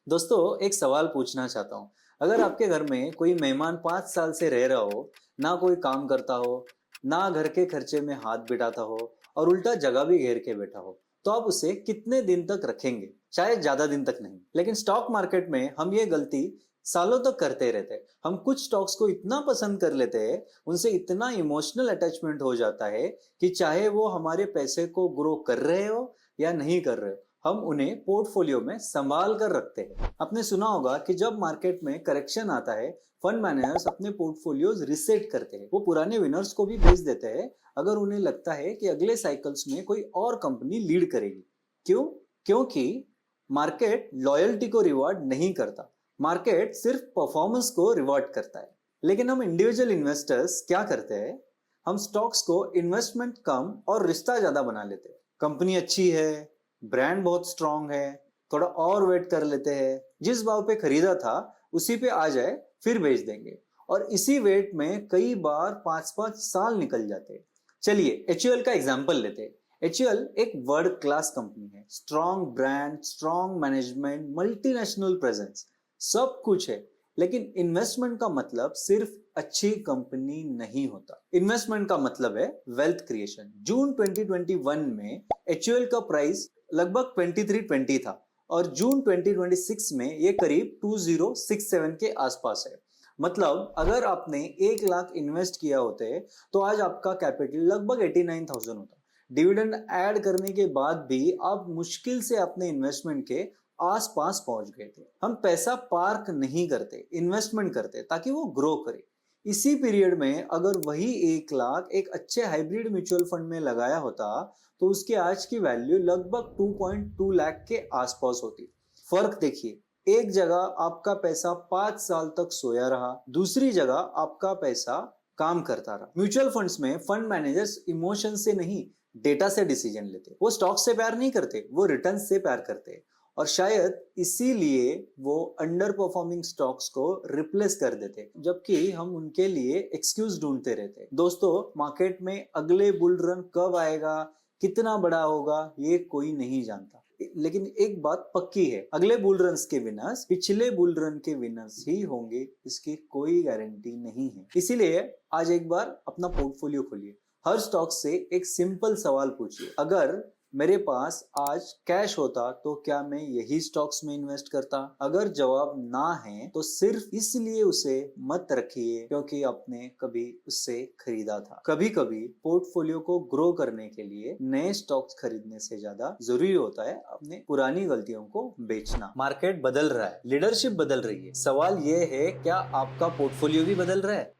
दोस्तों, एक सवाल पूछना चाहता हूँ। अगर आपके घर में कोई मेहमान 5 साल से रह रहा हो, ना कोई काम करता हो, ना घर के खर्चे में हाथ बिठाता हो और उल्टा जगह भी घेर के बैठा हो, तो आप उसे कितने दिन तक रखेंगे? शायद ज्यादा दिन तक नहीं। लेकिन स्टॉक मार्केट में हम ये गलती सालों तक करते रहते हैं। हम कुछ स्टॉक्स को इतना पसंद कर लेते हैं, उनसे इतना इमोशनल अटैचमेंट हो जाता है कि चाहे वो हमारे पैसे को ग्रो कर रहे हो या नहीं कर रहे हो, हम उन्हें पोर्टफोलियो में संभाल कर रखते हैं। आपने सुना होगा कि जब मार्केट में करेक्शन आता है, फंड मैनेजर्स अपने पोर्टफोलियोज रिसेट करते हैं। वो पुराने विनर्स को भी बेच देते हैं अगर उन्हें लगता है कि अगले साइकिल्स में कोई और कंपनी लीड करेगी। क्यों? क्योंकि मार्केट लॉयल्टी को रिवॉर्ड नहीं करता, मार्केट सिर्फ परफॉर्मेंस को रिवॉर्ड करता है। लेकिन हम इंडिविजुअल इन्वेस्टर्स क्या करते हैं? हम स्टॉक्स को इन्वेस्टमेंट कम और रिश्ता ज्यादा बना लेते हैं। कंपनी अच्छी है, ब्रांड बहुत स्ट्रांग है, थोड़ा और वेट कर लेते हैं, जिस भाव पे खरीदा था उसी पे आ जाए फिर बेच देंगे। और इसी वेट में कई बार 5-5 साल निकल जाते हैं। चलिए एचयूएल का एग्जांपल लेते हैं। एचयूएल एक वर्ल्ड क्लास कंपनी है, strong brand, strong management, multinational presence, सब कुछ है। लेकिन इन्वेस्टमेंट का मतलब सिर्फ अच्छी कंपनी नहीं होता। इन्वेस्टमेंट का मतलब है वेल्थ क्रिएशन। जून 2021 में एचयूएल का प्राइस लगभग 2320 था और जून 2026 में ये करीब 2067 के आसपास है। मतलब अगर आपने 1 लाख इन्वेस्ट किया होते तो आज आपका कैपिटल लगभग 89,000 होता। डिविडेंड ऐड करने के बाद भी आप मुश्किल से अपने इन्वेस्टमेंट के आसपास पहुंच गए थे। हम पैसा पार्क नहीं करते, इन्वेस्टमेंट करते ताकि वो ग्रो करे। इसी पीरियड में अगर वही 1 लाख एक अच्छे हाइब्रिड म्यूचुअल फंड में लगाया होता तो उसकी आज की वैल्यू लगभग 2.2 लाख के आसपास होती। फर्क देखिए, एक जगह आपका पैसा 5 साल तक सोया रहा, दूसरी जगह आपका पैसा काम करता रहा। म्यूचुअल फंड्स में फंड मैनेजर्स इमोशन से नहीं, डेटा से डिसीजन लेते। वो स्टॉक से प्यार नहीं करते, वो रिटर्न से प्यार करते। और शायद इसीलिए वो अंडर परफॉर्मिंग स्टॉक्स को रिप्लेस कर देते, जबकि हम उनके लिए एक्सक्यूज ढूंढते रहते। दोस्तों, मार्केट में अगले बुल रन कब आएगा, कितना बड़ा होगा, ये कोई नहीं जानता। लेकिन एक बात पक्की है, अगले बुल रन के विनर्स पिछले बुल रन के विनर्स ही होंगे, इसकी कोई गारंटी नहीं है। इसीलिए आज एक बार अपना पोर्टफोलियो खोलिए, हर स्टॉक से एक सिंपल सवाल पूछिए, अगर मेरे पास आज कैश होता तो क्या मैं यही स्टॉक्स में इन्वेस्ट करता? अगर जवाब ना है तो सिर्फ इसलिए उसे मत रखिए क्योंकि आपने कभी उससे खरीदा था। कभी कभी पोर्टफोलियो को ग्रो करने के लिए नए स्टॉक्स खरीदने से ज्यादा जरूरी होता है अपने पुरानी गलतियों को बेचना। मार्केट बदल रहा है, लीडरशिप बदल रही है। सवाल ये है, क्या आपका पोर्टफोलियो भी बदल रहा है?